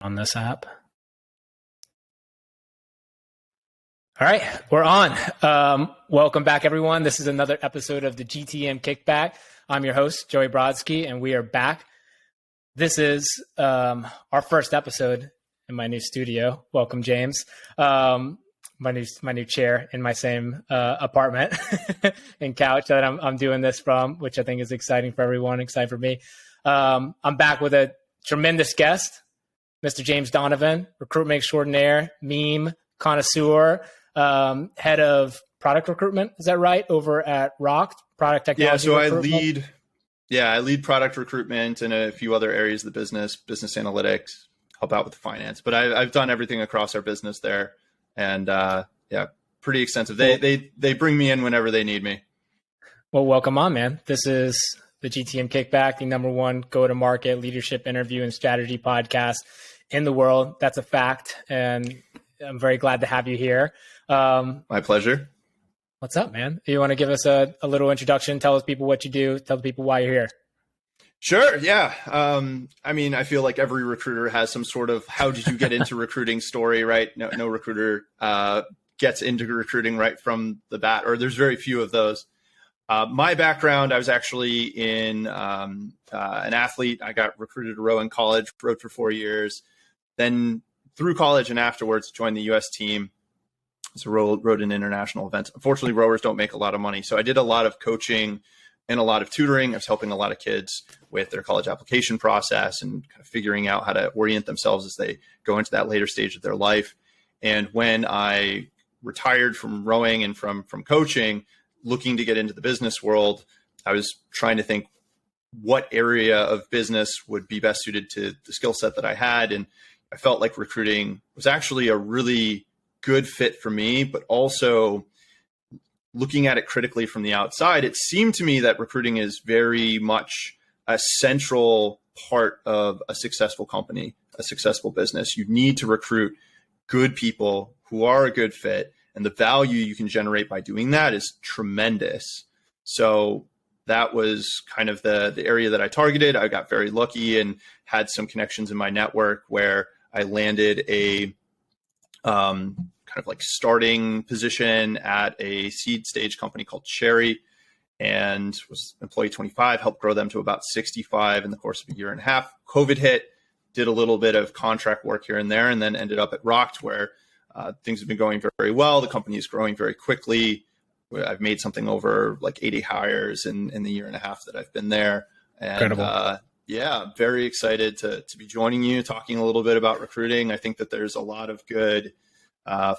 on this app. All right, we're on. Welcome back, everyone. This is another episode of the GTM Kickback. I'm your host, Joey Brodsky, and we are back. This is our first episode in my new studio. Welcome, James. My new chair in my same apartment and couch that I'm doing this from, which I think is exciting for everyone, exciting for me. I'm back with a tremendous guest, Mr. James Donovan, recruitment extraordinaire, meme connoisseur, head of product recruitment. Is that right? Over at Rocked Product Technology. Yeah, so recruitment? I lead product recruitment and a few other areas of the business analytics, help out with the finance. But I've done everything across our business there, and pretty extensive. They bring me in whenever they need me. Well, welcome on, man. This is the GTM Kickback, the #1 go-to-market leadership interview and strategy podcast in the world. That's a fact, and I'm very glad to have you here. My pleasure. What's up, man? You want to give us a little introduction? Tell us people what you do. Tell the people why you're here. Sure. Yeah. I feel like every recruiter has some sort of how did you get into recruiting story, right? No recruiter gets into recruiting right from the bat, or there's very few of those. My background, I was actually an athlete. I got recruited to row in college, rowed for 4 years. Then through college and afterwards, joined the U.S. team. So rowed in international events. Unfortunately, rowers don't make a lot of money. So I did a lot of coaching and a lot of tutoring. I was helping a lot of kids with their college application process and kind of figuring out how to orient themselves as they go into that later stage of their life. And when I retired from rowing and from coaching, looking to get into the business world, I was trying to think what area of business would be best suited to the skill set that I had. And I felt like recruiting was actually a really good fit for me, but also looking at it critically from the outside, it seemed to me that recruiting is very much a central part of a successful company, a successful business. You need to recruit good people who are a good fit, and the value you can generate by doing that is tremendous. So that was kind of the area that I targeted. I got very lucky and had some connections in my network where I landed a kind of like starting position at a seed stage company called Cherry, and was employee 25, helped grow them to about 65 in the course of a year and a half. COVID hit, did a little bit of contract work here and there, and then ended up at Rocked, where things have been going very, very well. The company is growing very quickly. I've made something over like 80 hires in the year and a half that I've been there. And incredible. Very excited to be joining you, talking a little bit about recruiting. I think that there's a lot of good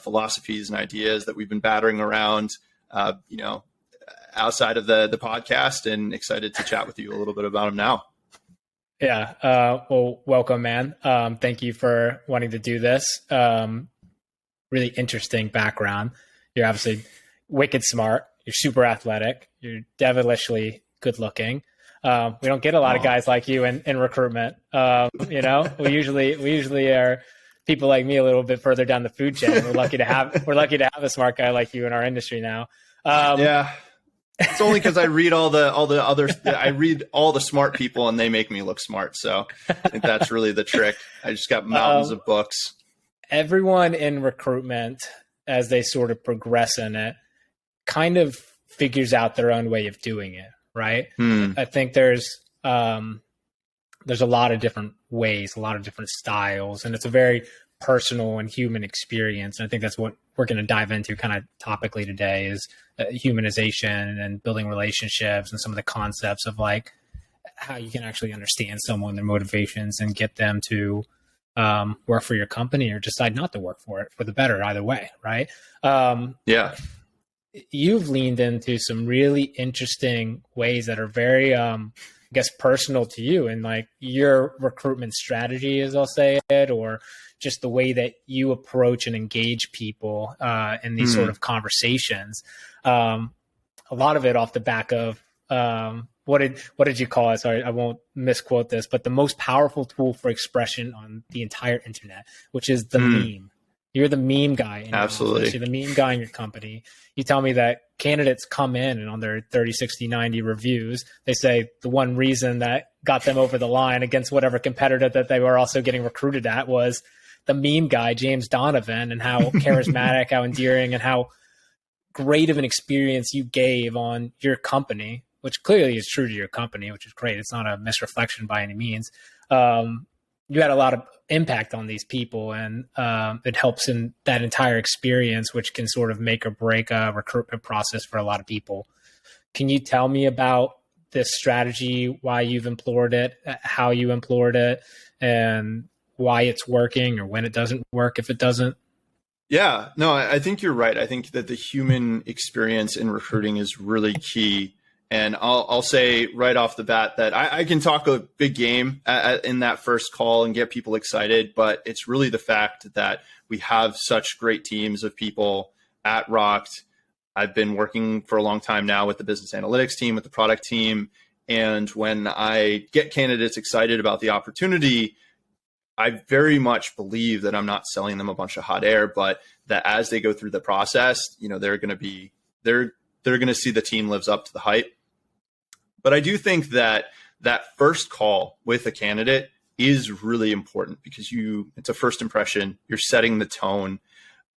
philosophies and ideas that we've been battering around, outside of the podcast, and excited to chat with you a little bit about them now. Yeah. Well, welcome, man. Thank you for wanting to do this. Really interesting background. You're obviously wicked smart. You're super athletic. You're devilishly good looking. We don't get a lot of guys like you in recruitment. We usually are people like me a little bit further down the food chain. We're lucky to have a smart guy like you in our industry now. It's only because I read all the others. I read all the smart people and they make me look smart. So I think that's really the trick. I just got mountains of books. Everyone in recruitment, as they sort of progress in it, kind of figures out their own way of doing it. Right. I think there's a lot of different ways, a lot of different styles, and it's a very personal and human experience. And I think that's what we're going to dive into kind of topically today is humanization and building relationships and some of the concepts of like how you can actually understand someone, their motivations, and get them to work for your company or decide not to work for it for the better either way. Right. You've leaned into some really interesting ways that are very, personal to you and like your recruitment strategy, as I'll say it, or just the way that you approach and engage people in these sort of conversations. A lot of it off the back of what did you call it? Sorry, I won't misquote this, but the most powerful tool for expression on the entire internet, which is the meme. You're the meme guy in your Absolutely. office. You're the meme guy in your company. You tell me that candidates come in and on their 30, 60, 90 reviews, they say the one reason that got them over the line against whatever competitor that they were also getting recruited at was the meme guy, James Donovan, and how charismatic, how endearing, and how great of an experience you gave on your company, which clearly is true to your company, which is great. It's not a misreflection by any means. You had a lot of impact on these people, and it helps in that entire experience, which can sort of make or break a recruitment process for a lot of people. Can you tell me about this strategy, why you've employed it, how you employed it, and why it's working or when it doesn't work if it doesn't? Yeah, no, I think you're right. I think that the human experience in recruiting is really key. And I'll say right off the bat that I can talk a big game in that first call and get people excited, but it's really the fact that we have such great teams of people at Rocked. I've been working for a long time now with the business analytics team, with the product team. And when I get candidates excited about the opportunity, I very much believe that I'm not selling them a bunch of hot air, but that as they go through the process, they're going to see the team lives up to the hype. But I do think that that first call with a candidate is really important because it's a first impression. You're setting the tone.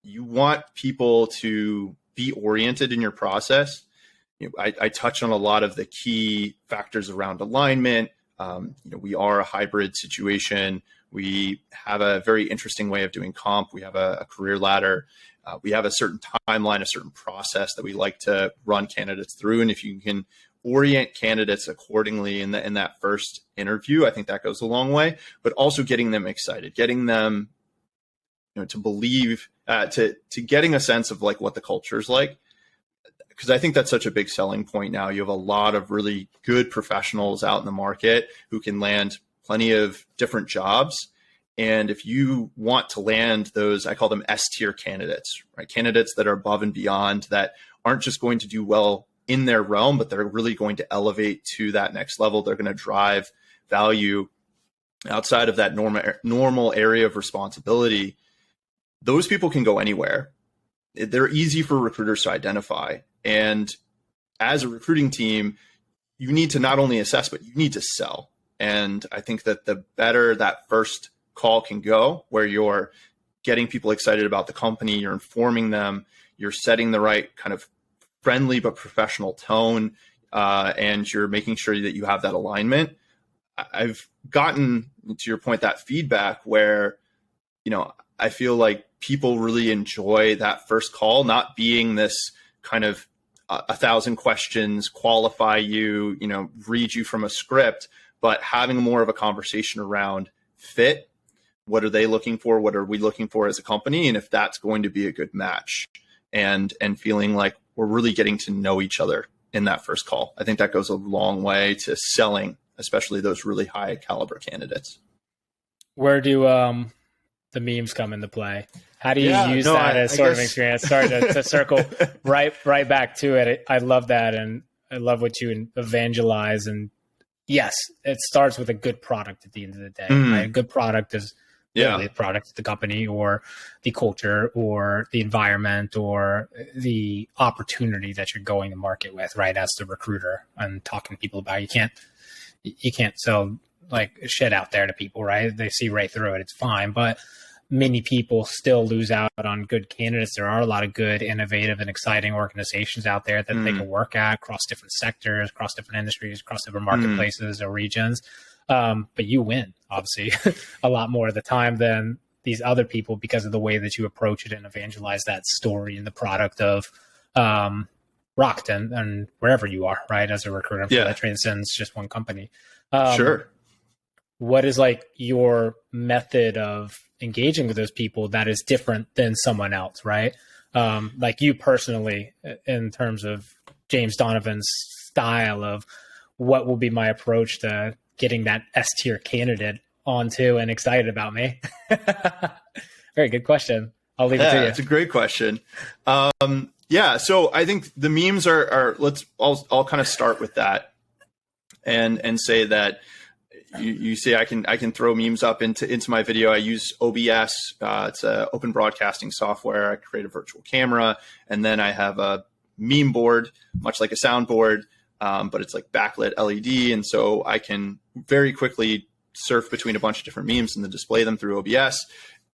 You want people to be oriented in your process. I touch on a lot of the key factors around alignment. We are a hybrid situation. We have a very interesting way of doing comp. We have a career ladder. We have a certain timeline, a certain process that we like to run candidates through. And if you can orient candidates accordingly in that first interview, I think that goes a long way. But also getting them excited, getting them to believe, to getting a sense of like what the culture is like. Because I think that's such a big selling point now. You have a lot of really good professionals out in the market who can land plenty of different jobs. And if you want to land those, I call them S-tier candidates, right? Candidates that are above and beyond, that aren't just going to do well in their realm, but they're really going to elevate to that next level. They're going to drive value outside of that normal area of responsibility. Those people can go anywhere. They're easy for recruiters to identify. And as a recruiting team, you need to not only assess, but you need to sell. And I think that the better that first call can go, where you're getting people excited about the company, you're informing them, you're setting the right kind of friendly but professional tone, and you're making sure that you have that alignment. I've gotten, to your point, that feedback where, I feel like people really enjoy that first call, not being this kind of 1,000 questions, qualify you, read you from a script, but having more of a conversation around fit. What are they looking for? What are we looking for as a company? And if that's going to be a good match, and feeling like we're really getting to know each other in that first call. I think that goes a long way to selling, especially those really high caliber candidates. Where do the memes come into play? How do you use that as sort of experience? Sorry to circle right back to it. I love that. And I love what you evangelize. And yes, it starts with a good product at the end of the day. Right? A good product is the product of the company or the culture or the environment or the opportunity that you're going to market with, right? As the recruiter and talking to people about it. You can't sell like shit out there to people, right? They see right through it. It's fine. But many people still lose out on good candidates. There are a lot of good, innovative, and exciting organizations out there that they can work at across different sectors, across different industries, across different marketplaces or regions. But you win, obviously, a lot more of the time than these other people because of the way that you approach it and evangelize that story and the product of Rocked and wherever you are, right? As a recruiter, that transcends just one company. Sure. What is like your method of engaging with those people that is different than someone else, right? Like you personally, in terms of James Donovan's style of what will be my approach to getting that S-tier candidate onto and excited about me? Very good question. I'll leave it to you. It's a great question. So I think the memes are I'll kind of start with that and say that, you see, I can throw memes up into my video. I use OBS. It's a open broadcasting software. I create a virtual camera, and then I have a meme board, much like a soundboard, but it's like backlit LED, and so I can very quickly surf between a bunch of different memes and then display them through OBS.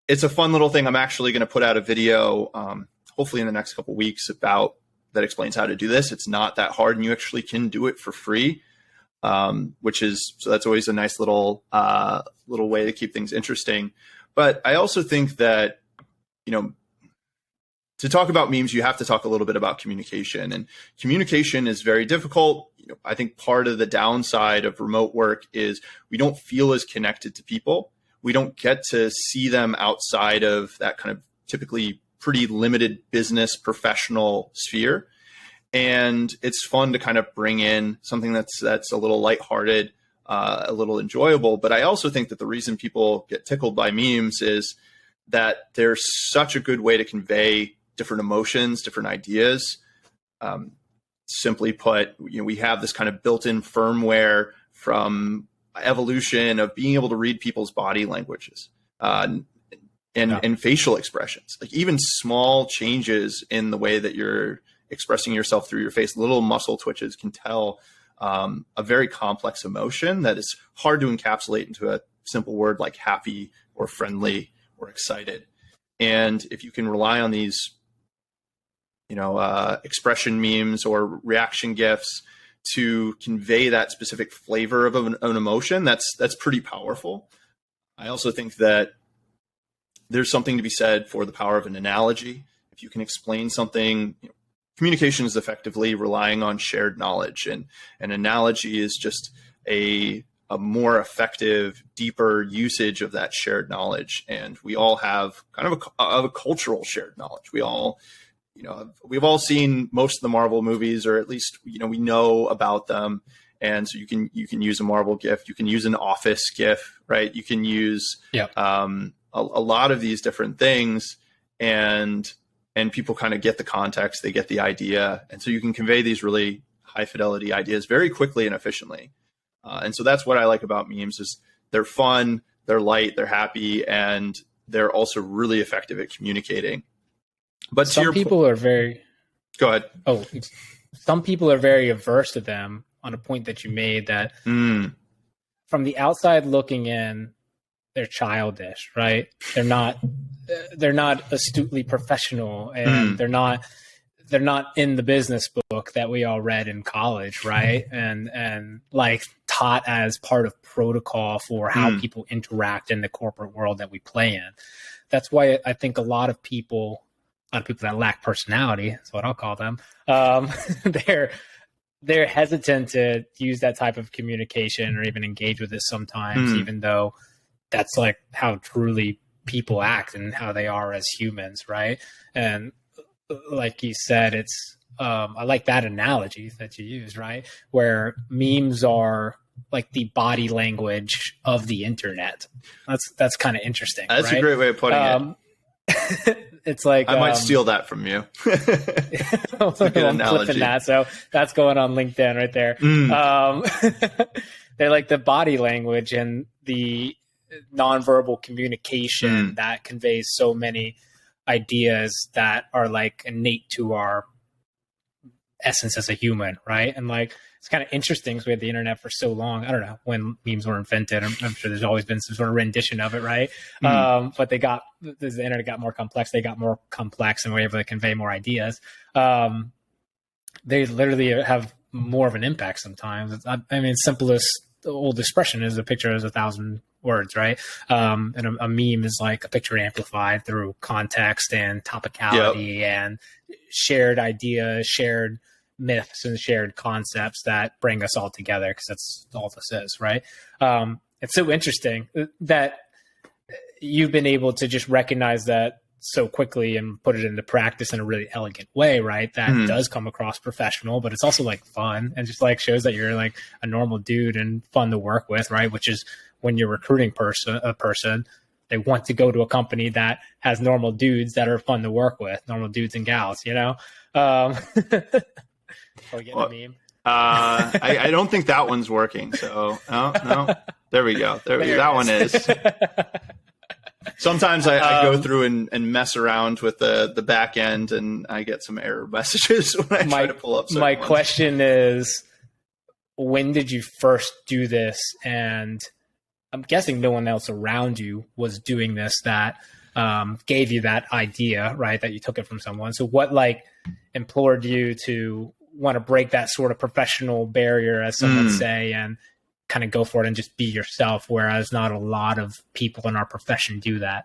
It's a fun little thing. I'm actually going to put out a video, hopefully in the next couple of weeks, about that explains how to do this. It's not that hard, and you actually can do it for free, so that's always a nice little way to keep things interesting. But I also think that, to talk about memes, you have to talk a little bit about communication, and communication is very difficult. I think part of the downside of remote work is we don't feel as connected to people. We don't get to see them outside of that kind of typically pretty limited business professional sphere. And it's fun to kind of bring in something that's a little lighthearted, a little enjoyable. But I also think that the reason people get tickled by memes is that they're such a good way to convey different emotions, different ideas. Simply put, we have this kind of built-in firmware from evolution of being able to read people's body languages and facial expressions. Like even small changes in the way that you're expressing yourself through your face, little muscle twitches can tell a very complex emotion that is hard to encapsulate into a simple word like happy or friendly or excited. And if you can rely on these expression memes or reaction GIFs to convey that specific flavor of an emotion, that's pretty powerful. I also think that there's something to be said for the power of an analogy. If you can explain something, communication is effectively relying on shared knowledge, and an analogy is just a more effective, deeper usage of that shared knowledge. And we all have kind of a cultural shared knowledge. We've all seen most of the Marvel movies, or at least, we know about them. And so you can use a Marvel GIF, you can use an Office GIF, right? You can use a lot of these different things, and people kind of get the context, they get the idea. And so you can convey these really high fidelity ideas very quickly and efficiently. And so that's what I like about memes is they're fun, they're light, they're happy, and they're also really effective at communicating. But some people are very... Go ahead. Oh, some people are very averse to them, on a point that you made, that from the outside looking in, they're childish, right? They're not astutely professional, and they're not in the business book that we all read in college, right? And like taught as part of protocol for how people interact in the corporate world that we play in. That's why I think a lot of people that lack personality, that's what I'll call them, they're hesitant to use that type of communication or even engage with it sometimes, even though that's like how truly people act and how they are as humans, right? And like you said, it's I like that analogy that you use, right? Where memes are like the body language of the internet. That's kind of interesting. That's right? a great way of putting it. It's like I might steal that from you. It's a good analogy. That, so that's going on LinkedIn right there. They're like the body language and the nonverbal communication that conveys so many ideas that are like innate to our essence as a human, right? And like it's kind of interesting because we had the internet for so long. I don't know when memes were invented. I'm sure there's always been some sort of rendition of it, right? But the internet got more complex. They got more complex and were able to convey more ideas. They literally have more of an impact sometimes. I mean, simplest old expression is a picture is 1,000 words, right? And a meme is like a picture amplified through context and topicality and shared ideas, shared myths, and shared concepts that bring us all together, because that's all this is, right? It's so interesting that you've been able to just recognize that so quickly and put it into practice in a really elegant way, right? That does come across professional, but it's also like fun and just like shows that you're like a normal dude and fun to work with, right? Which is when you're recruiting a person, they want to go to a company that has normal dudes that are fun to work with, normal dudes and gals, you know? Are we getting a meme? I don't think that one's working. So no. There we go. That one is. Sometimes I go through and mess around with the back end, and I get some error messages when I try to pull up. My question is, when did you first do this? And I'm guessing no one else around you was doing this that gave you that idea, right? That you took it from someone. So what implored you to want to break that sort of professional barrier, as some would say, and kind of go for it and just be yourself, whereas not a lot of people in our profession do that?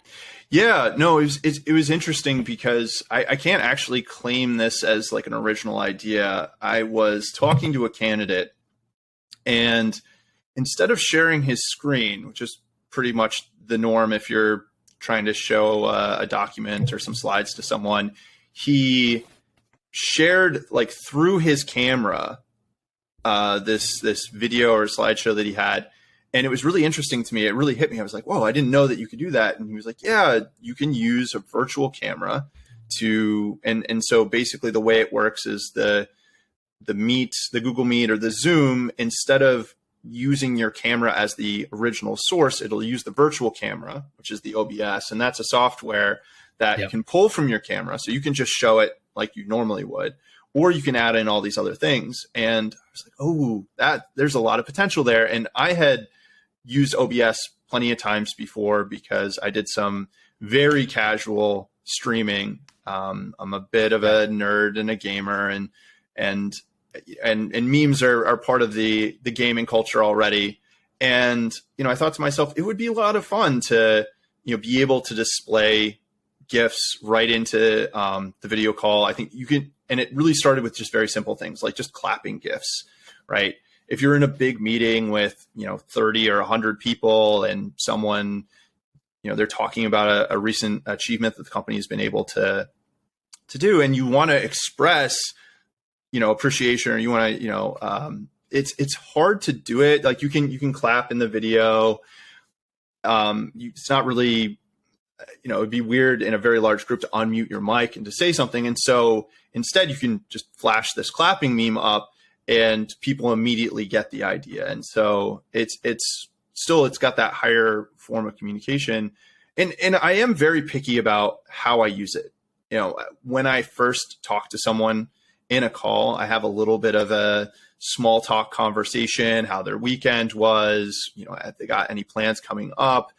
Yeah, no, it was interesting because I can't actually claim this as like an original idea. I was talking to a candidate, and instead of sharing his screen, which is pretty much the norm if you're trying to show a document or some slides to someone, he shared through his camera this video or slideshow that he had. And it was really interesting to me. It really hit me. I was like, whoa, I didn't know that you could do that. And he was like, yeah, you can use a virtual camera to, and so basically the way it works is the Google Meet or the Zoom, instead of using your camera as the original source, it'll use the virtual camera, which is the OBS. And that's a software that can pull from your camera. So you can just show it like you normally would, or you can add in all these other things. And I was like, oh, there's a lot of potential there. And I had used OBS plenty of times before because I did some very casual streaming. I'm a bit of a nerd and a gamer, and memes are part of the gaming culture already. And, I thought to myself, it would be a lot of fun to, be able to display GIFs right into the video call. I think you can, and it really started with just very simple things like just clapping GIFs, right? If you're in a big meeting with, 30 or 100 people and someone, they're talking about a recent achievement that the company has been able to do, and you want to express, appreciation, or you want to, it's hard to do it. Like you can clap in the video. It's not really, it'd be weird in a very large group to unmute your mic and to say something. And so instead you can just flash this clapping meme up and people immediately get the idea. And so it's got that higher form of communication. And I am very picky about how I use it. When I first talk to someone in a call, I have a little bit of a small talk conversation, how their weekend was, if they got any plans coming up,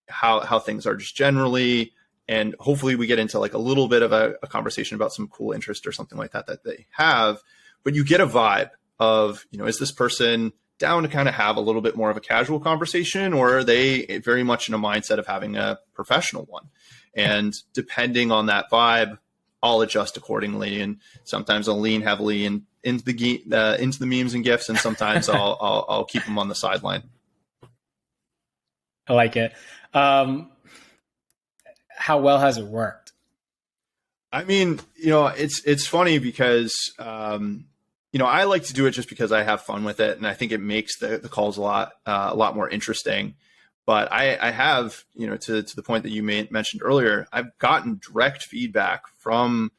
how things are just generally. And hopefully we get into like a little bit of a conversation about some cool interest or something like that they have. But you get a vibe of, is this person down to kind of have a little bit more of a casual conversation, or are they very much in a mindset of having a professional one? And depending on that vibe, I'll adjust accordingly. And sometimes I'll lean heavily into the memes and GIFs, and sometimes I'll keep them on the sideline. I like it. How well has it worked? I mean, it's funny because, I like to do it just because I have fun with it. And I think it makes the calls a lot more interesting. But I have, to the point that you mentioned earlier, I've gotten direct feedback from,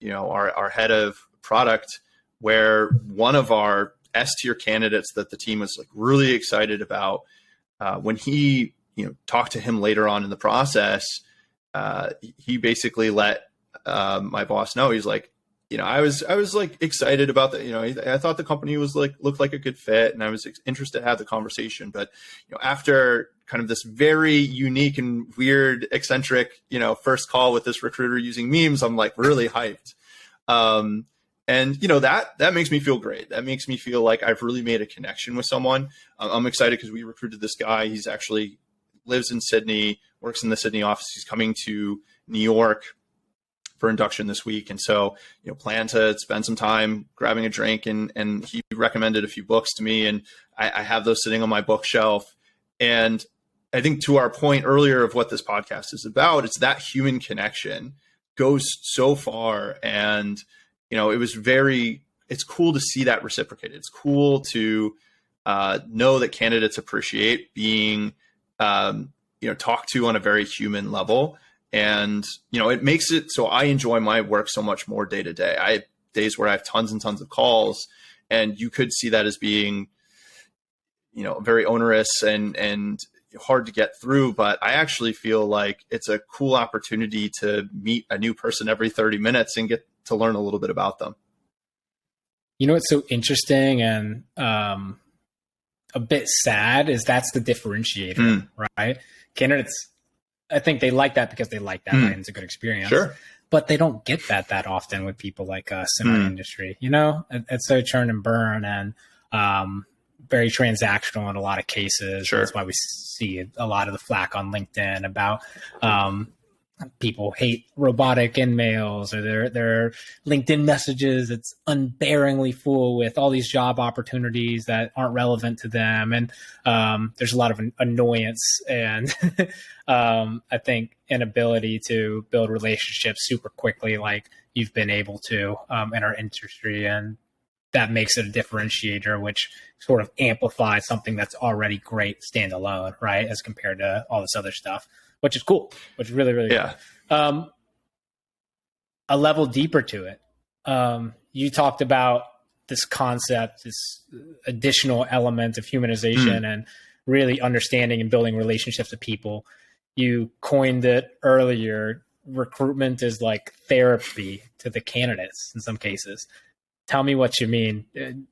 our head of product, where one of our S-tier candidates that the team was like really excited about, when he, talked to him later on in the process, he basically let my boss know. He's like, I was like excited about that. I thought the company was looked like a good fit, and I was interested to have the conversation. But, after kind of this very unique and weird, eccentric, first call with this recruiter using memes, I'm like really hyped. And, that makes me feel great. That makes me feel like I've really made a connection with someone. I'm excited because we recruited this guy. He's actually lives in Sydney, works in the Sydney office. He's coming to New York for induction this week. And so, plan to spend some time grabbing a drink, and he recommended a few books to me, and I have those sitting on my bookshelf. And I think to our point earlier of what this podcast is about, it's that human connection goes so far. And, it's cool to see that reciprocated. It's cool to know that candidates appreciate being, talked to on a very human level. And, it makes it so I enjoy my work so much more day to day. I have days where I have tons and tons of calls, and you could see that as being, very onerous and hard to get through. But I actually feel like it's a cool opportunity to meet a new person every 30 minutes and get to learn a little bit about them. What's so interesting and a bit sad is that's the differentiator, right? Candidates, I think they like that because they like that, right? And it's a good experience. Sure. But they don't get that often with people like us in our industry. It's so churn and burn and very transactional in a lot of cases. Sure. That's why we see a lot of the flack on LinkedIn about people hate robotic in-mails or their LinkedIn messages. It's unbearingly full with all these job opportunities that aren't relevant to them. And there's a lot of annoyance and I think inability to build relationships super quickly like you've been able to in our industry. And that makes it a differentiator, which sort of amplifies something that's already great standalone, right? As compared to all this other stuff, which is cool, which is really, really cool. A level deeper to it. You talked about this concept, this additional element of humanization and really understanding and building relationships with people. You coined it earlier. Recruitment is like therapy to the candidates in some cases. Tell me what you mean.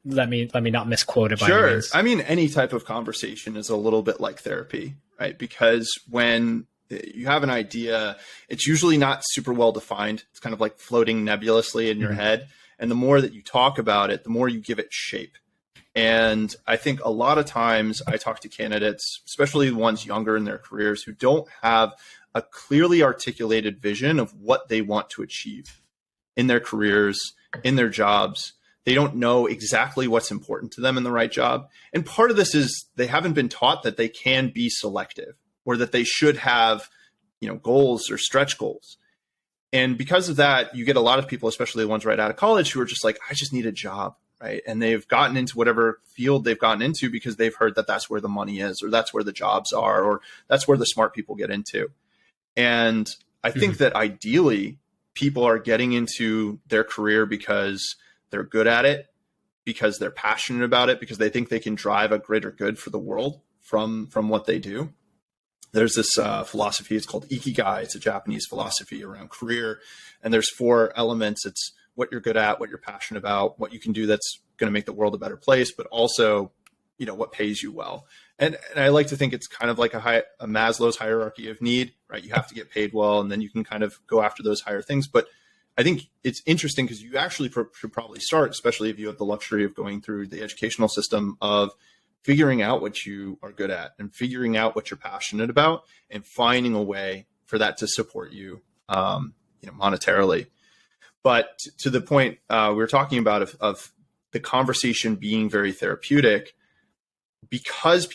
Let me not misquote it. Sure. I mean, any type of conversation is a little bit like therapy, right? Because when you have an idea, it's usually not super well defined. It's kind of like floating nebulously in your head. And the more that you talk about it, the more you give it shape. And I think a lot of times I talk to candidates, especially the ones younger in their careers, who don't have a clearly articulated vision of what they want to achieve in their careers, in their jobs. They don't know exactly what's important to them in the right job. And part of this is they haven't been taught that they can be selective or that they should have, goals or stretch goals. And because of that, you get a lot of people, especially the ones right out of college, who are just like, I just need a job, right? And they've gotten into whatever field they've gotten into because they've heard that that's where the money is, or that's where the jobs are, or that's where the smart people get into. And I think that ideally people are getting into their career because they're good at it, because they're passionate about it, because they think they can drive a greater good for the world from what they do. There's this philosophy, it's called Ikigai. It's a Japanese philosophy around career. And there's 4 elements. It's what you're good at, what you're passionate about, what you can do that's going to make the world a better place, but also, what pays you well. And I like to think it's kind of like a Maslow's hierarchy of need, right? You have to get paid well, and then you can kind of go after those higher things. But I think it's interesting because you actually should probably start, especially if you have the luxury of going through the educational system, of figuring out what you are good at and figuring out what you're passionate about and finding a way for that to support you, monetarily. But to the point we were talking about of the conversation being very therapeutic, because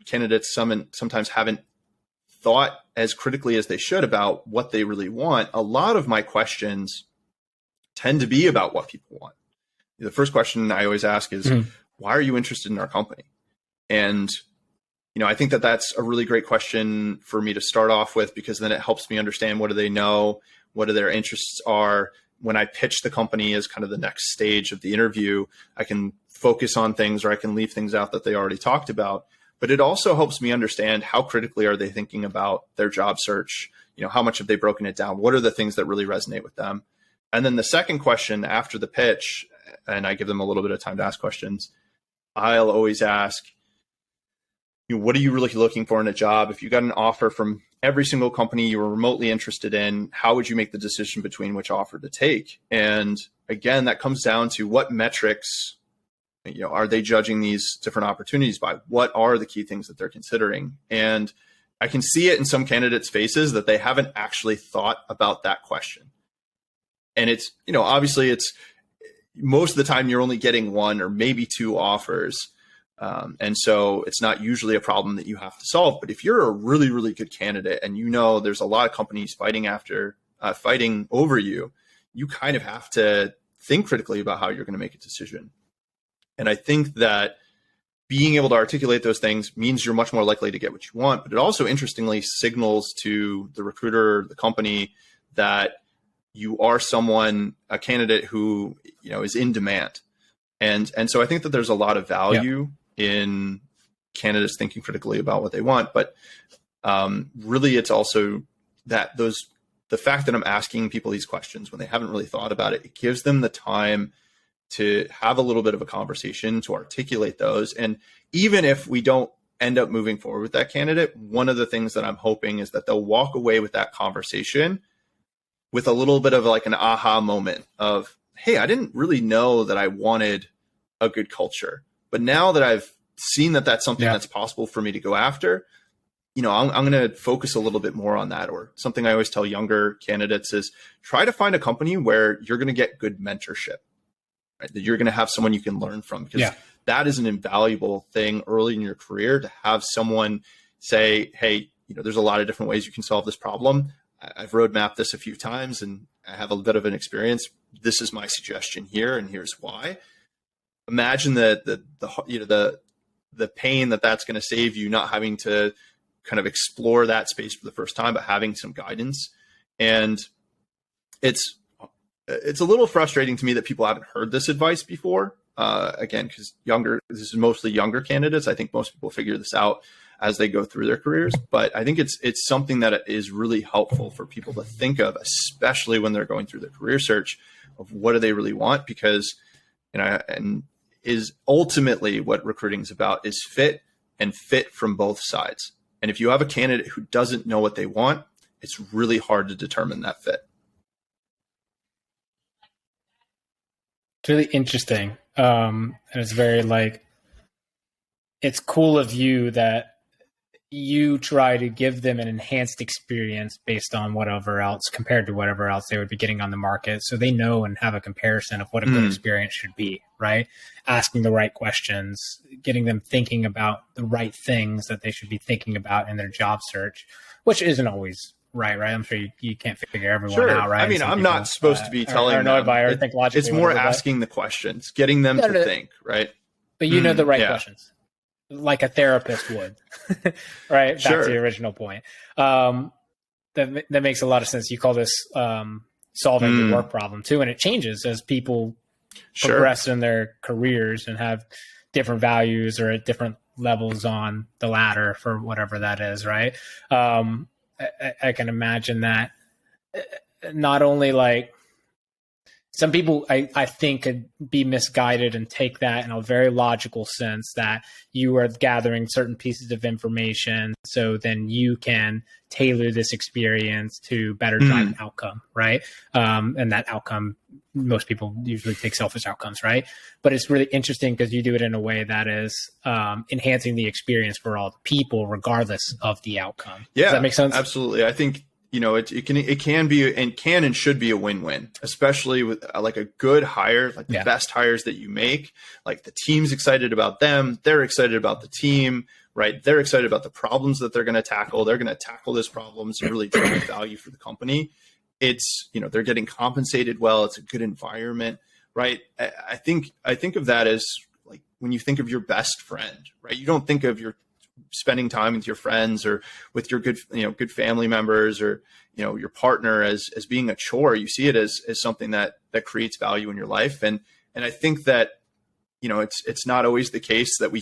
candidates sometimes haven't thought as critically as they should about what they really want. A lot of my questions tend to be about what people want. The first question I always ask is, why are you interested in our company? And, I think that that's a really great question for me to start off with, because then it helps me understand what do they know, what their interests are. When I pitch the company as kind of the next stage of the interview, I can focus on things, or I can leave things out that they already talked about. But it also helps me understand how critically are they thinking about their job search? How much have they broken it down? What are the things that really resonate with them? And then the second question after the pitch, and I give them a little bit of time to ask questions, I'll always ask, what are you really looking for in a job? If you got an offer from every single company you were remotely interested in, how would you make the decision between which offer to take? And again, that comes down to what metrics, are they judging these different opportunities by? What are the key things that they're considering? And I can see it in some candidates' faces that they haven't actually thought about that question. And it's, obviously it's most of the time you're only getting 1 or maybe 2 offers. And so it's not usually a problem that you have to solve. But if you're a really, really good candidate and there's a lot of companies fighting over you, you kind of have to think critically about how you're going to make a decision. And I think that being able to articulate those things means you're much more likely to get what you want. But it also interestingly signals to the recruiter, the company, that you are a candidate who, is in demand. And so I think that there's a lot of value in candidates thinking critically about what they want. But really, it's also that the fact that I'm asking people these questions when they haven't really thought about it, it gives them the time to have a little bit of a conversation, to articulate those. And even if we don't end up moving forward with that candidate, one of the things that I'm hoping is that they'll walk away with that conversation with a little bit of like an aha moment of, hey, I didn't really know that I wanted a good culture, but now that I've seen that that's something that's possible for me to go after, I'm going to focus a little bit more on that. Or something I always tell younger candidates is try to find a company where you're going to get good mentorship, right? That you're going to have someone you can learn from, because that is an invaluable thing early in your career, to have someone say, hey, there's a lot of different ways you can solve this problem. I've roadmapped this a few times and I have a bit of an experience. This is my suggestion here, and here's why. Imagine the pain that's going to save you, not having to kind of explore that space for the first time, but having some guidance. And it's a little frustrating to me that people haven't heard this advice before. Again, because this is mostly younger candidates. I think most people figure this out as they go through their careers, but I think it's something that is really helpful for people to think of, especially when they're going through their career search of what do they really want, because, and is ultimately what recruiting is about, is fit, and fit from both sides. And if you have a candidate who doesn't know what they want, it's really hard to determine that fit. It's really interesting. And it's very it's cool of you that you try to give them an enhanced experience based on whatever else, compared to whatever else they would be getting on the market. So they know and have a comparison of what a good experience should be, right? Asking the right questions, getting them thinking about the right things that they should be thinking about in their job search, which isn't always right? I'm sure you can't figure everyone out, right? I mean, I'm not supposed to be telling them. It's more asking the questions, getting them to think, right? But you know the right questions, like a therapist would, right? Back to the original point. That makes a lot of sense. You call this solving the work problem too, and it changes as people progress in their careers and have different values or at different levels on the ladder for whatever that is, right? I can imagine that not only some people I think could be misguided and take that in a very logical sense that you are gathering certain pieces of information so then you can tailor this experience to better drive an outcome, right? And that outcome, most people usually take selfish outcomes, right? But it's really interesting because you do it in a way that is enhancing the experience for all the people, regardless of the outcome. Yeah, does that make sense? Absolutely. I think it can be and should be a win-win, especially with like a good hire, like the best hires that you make. Like the team's excited about them, they're excited about the team, right? They're excited about the problems that they're going to tackle. They're going to tackle those problems and really drive value for the company. It's, they're getting compensated well. It's a good environment, right? I think of that as like when you think of your best friend, right? You don't think of your spending time with your friends or with your good family members or, your partner as being a chore. You see it as something that creates value in your life. And I think that, it's not always the case that we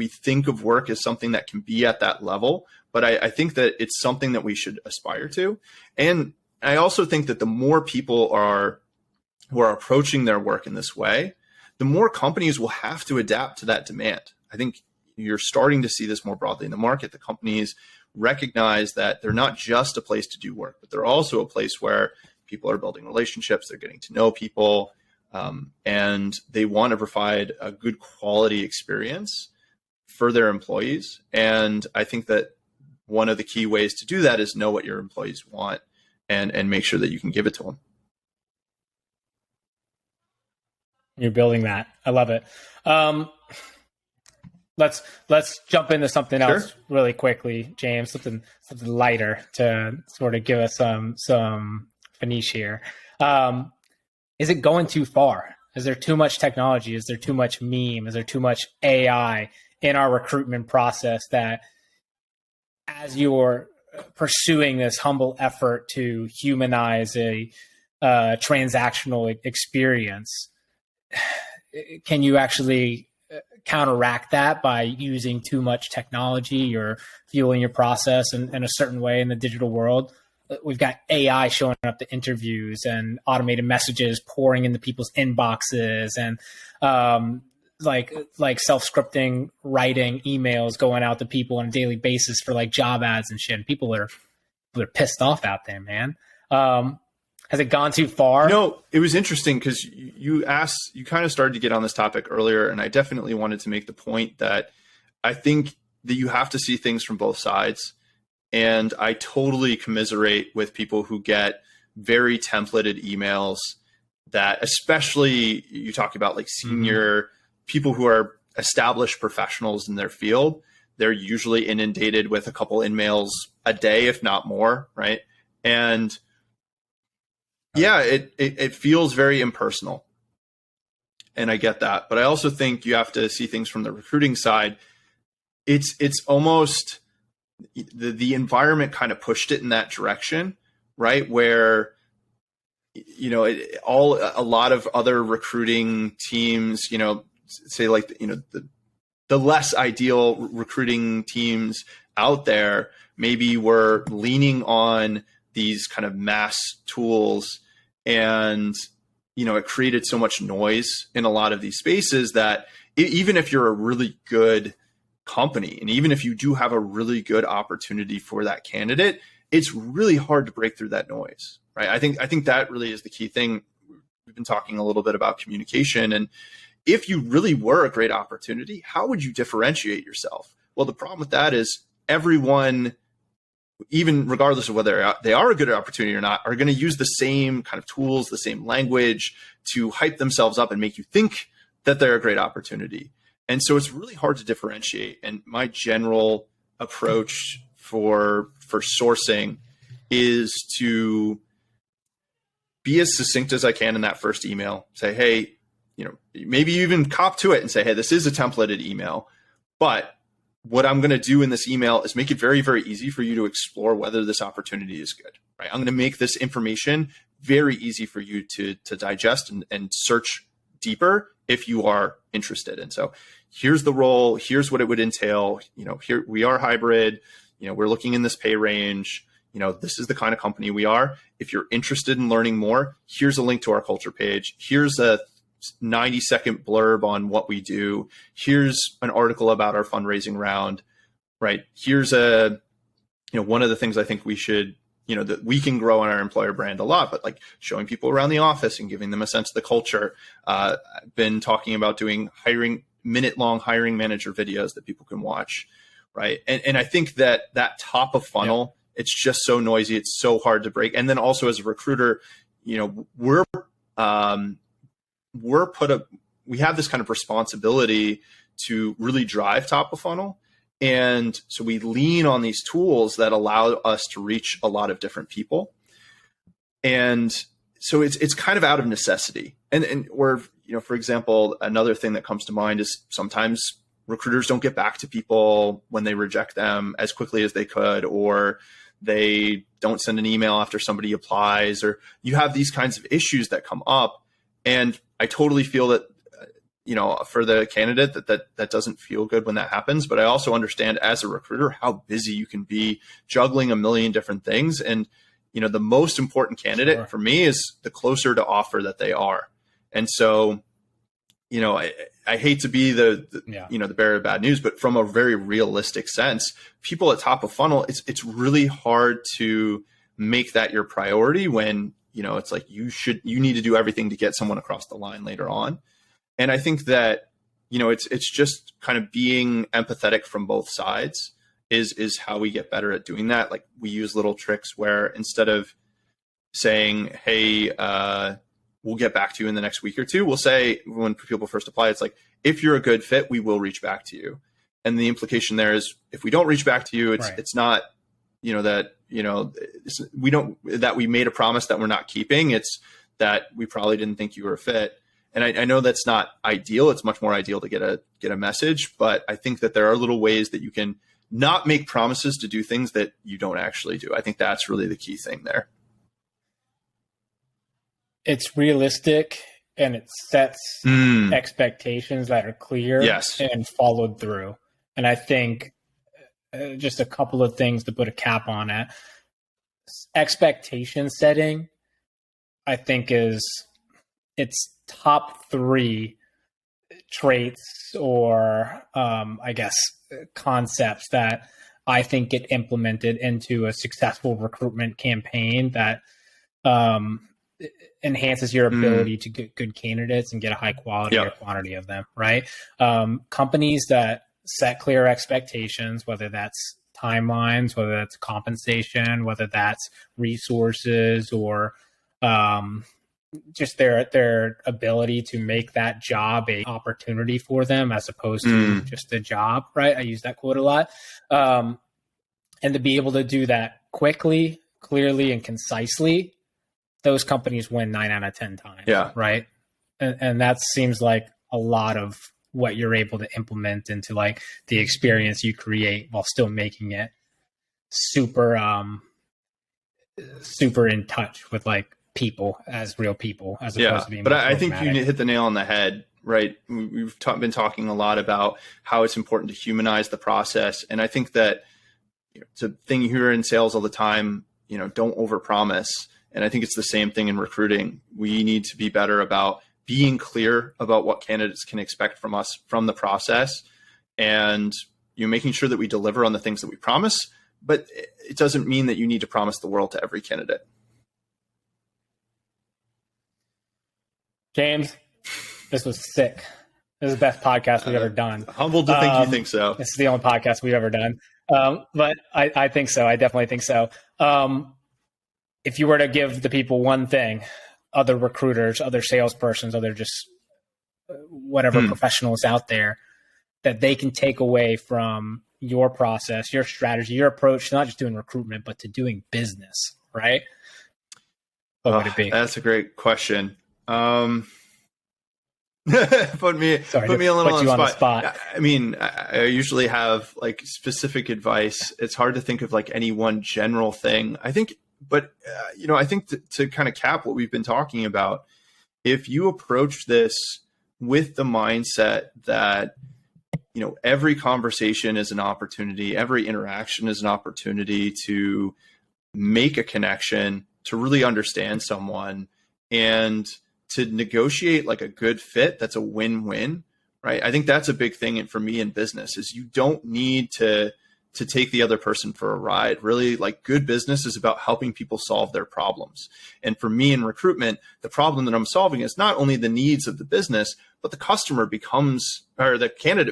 think of work as something that can be at that level, but I think that it's something that we should aspire to. And I also think that the more people who are approaching their work in this way, the more companies will have to adapt to that demand. I think you're starting to see this more broadly in the market. The companies recognize that they're not just a place to do work, but they're also a place where people are building relationships, they're getting to know people, and they want to provide a good quality experience for their employees. And I think that one of the key ways to do that is know what your employees want and make sure that you can give it to them. You're building that. I love it. Let's jump into something else really quickly, James. Something lighter to sort of give us some finish here. Is it going too far? Is there too much technology? Is there too much meme? Is there too much AI in our recruitment process that, as you're pursuing this humble effort to humanize a transactional experience, can you actually counteract that by using too much technology or fueling your process in a certain way in the digital world. We've got AI showing up to interviews and automated messages pouring into people's inboxes and like self-scripting writing emails going out to people on a daily basis for like job ads and shit. And people are pissed off out there, man. Has it gone too far? It was interesting because you kind of started to get on this topic earlier, and I definitely wanted to make the point that I think that you have to see things from both sides. And I totally commiserate with people who get very templated emails that, especially you talk about like senior people who are established professionals in their field. They're usually inundated with a couple emails a day, if not more, right? And yeah, it feels very impersonal. And I get that. But I also think you have to see things from the recruiting side. It's almost the environment kind of pushed it in that direction, right? Where, a lot of other recruiting teams, say like, the less ideal recruiting teams out there maybe were leaning on these kind of mass tools, and it created so much noise in a lot of these spaces that even if you're a really good company and even if you do have a really good opportunity for that candidate, it's really hard to break through that noise, right? I think that really is the key thing. We've been talking a little bit about communication, and if you really were a great opportunity, how would you differentiate yourself? Well, the problem with that is everyone, even regardless of whether they are a good opportunity or not, are going to use the same kind of tools, the same language to hype themselves up and make you think that they're a great opportunity. And so it's really hard to differentiate. And my general approach for sourcing is to be as succinct as I can in that first email. Say, hey, maybe you even cop to it and say, hey, this is a templated email, but what I'm going to do in this email is make it very, very easy for you to explore whether this opportunity is good, right? I'm going to make this information very easy for you to digest and search deeper if you are interested. And so here's the role, here's what it would entail. Here we are hybrid, we're looking in this pay range, this is the kind of company we are. If you're interested in learning more, here's a link to our culture page. Here's a 90-second blurb on what we do. Here's an article about our fundraising round, right? Here's one of the things I think we should, that we can grow on our employer brand a lot, but like showing people around the office and giving them a sense of the culture. I've been talking about doing minute-long hiring manager videos that people can watch, right? And I think that top of funnel, it's just so noisy. It's so hard to break. And then also as a recruiter, we have this kind of responsibility to really drive top of funnel. And so we lean on these tools that allow us to reach a lot of different people. And so it's kind of out of necessity. Or, for example, another thing that comes to mind is sometimes recruiters don't get back to people when they reject them as quickly as they could, or they don't send an email after somebody applies, or you have these kinds of issues that come up. And I totally feel that, for the candidate that doesn't feel good when that happens. But I also understand as a recruiter how busy you can be juggling a million different things. And, the most important candidate for me is the closer to offer that they are. And so, I hate to be the bearer of bad news, but from a very realistic sense, people at top of funnel, it's really hard to make that your priority when, it's like you need to do everything to get someone across the line later on. And I think that, it's just kind of being empathetic from both sides is how we get better at doing that. Like we use little tricks where instead of saying, hey, we'll get back to you in the next week or two, we'll say when people first apply, it's like, if you're a good fit, we will reach back to you. And the implication there is if we don't reach back to you, it's not, that we made a promise that we're not keeping. It's that we probably didn't think you were a fit. And I know that's not ideal. It's much more ideal to get a message, but I think that there are little ways that you can not make promises to do things that you don't actually do. I think that's really the key thing there. It's realistic and it sets expectations that are clear and followed through. And I think just a couple of things to put a cap on it. Expectation setting, I think, is its top 3 traits or I guess concepts that I think get implemented into a successful recruitment campaign that enhances your ability to get good candidates and get a high quality or quantity of them, right? Companies that set clear expectations, whether that's timelines, whether that's compensation, whether that's resources, or just their ability to make that job a opportunity for them as opposed to just a job, right? I use that quote a lot. And to be able to do that quickly, clearly, and concisely, those companies win 9 out of 10 times, right? And that seems like a lot of what you're able to implement into like the experience you create while still making it super in touch with like people as real people as opposed to being. But I think you hit the nail on the head, right? We've been talking a lot about how it's important to humanize the process. And I think that it's a thing you hear in sales all the time, don't overpromise. And I think it's the same thing in recruiting. We need to be better about being clear about what candidates can expect from us from the process, and making sure that we deliver on the things that we promise. But it doesn't mean that you need to promise the world to every candidate. James, this was sick. This is the best podcast we've ever done. Humbled to think you think so. This is the only podcast we've ever done. But I think so. I definitely think so. If you were to give the people one thing, other recruiters, other salespersons, other just whatever professionals out there, that they can take away from your process, your strategy, your approach to not just doing recruitment, but to doing business, right? What would it be? That's a great question. Put me a little on the spot. I mean, I usually have like specific advice. It's hard to think of like any one general thing. I think, but I think to kind of cap what we've been talking about, if you approach this with the mindset that, every conversation is an opportunity, every interaction is an opportunity to make a connection, to really understand someone, and to negotiate like a good fit that's a win-win, right? I think that's a big thing for me in business is you don't need to take the other person for a ride. Really, like good business is about helping people solve their problems. And for me in recruitment, the problem that I'm solving is not only the needs of the business, but the candidate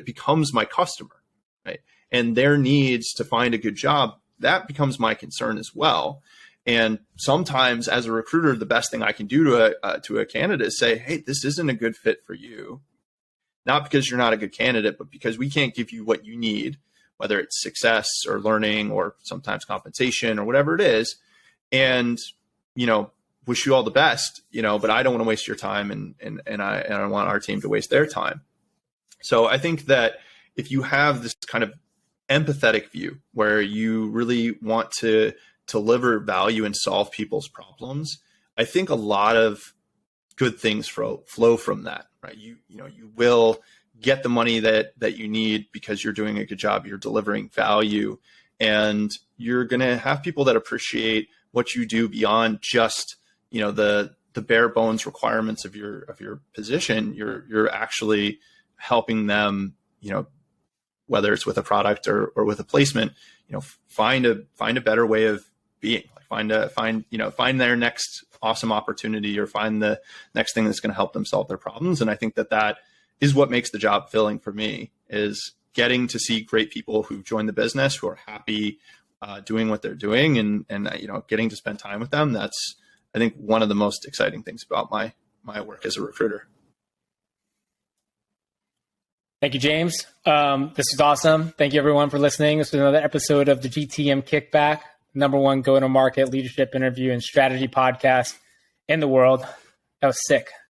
becomes my customer, right? And their needs to find a good job, that becomes my concern as well. And sometimes as a recruiter, the best thing I can do to a candidate is say, hey, this isn't a good fit for you. Not because you're not a good candidate, but because we can't give you what you need, whether it's success or learning or sometimes compensation or whatever it is. And, wish you all the best, but I don't want to waste your time and I don't want our team to waste their time. So I think that if you have this kind of empathetic view where you really want to deliver value and solve people's problems, I think a lot of good things flow from that, right? You will get the money that you need because you're doing a good job, you're delivering value, and you're going to have people that appreciate what you do beyond just, the bare bones requirements of your position. You're actually helping them, whether it's with a product or with a placement, find a better way of being, find their next awesome opportunity or find the next thing that's going to help them solve their problems. And I think that is what makes the job filling for me, is getting to see great people who join the business, who are happy doing what they're doing, and getting to spend time with them. That's, I think, one of the most exciting things about my work as a recruiter. Thank you, James. This is awesome. Thank you, everyone, for listening. This is another episode of the GTM Kickback, #1 go-to-market leadership interview and strategy podcast in the world. That was sick.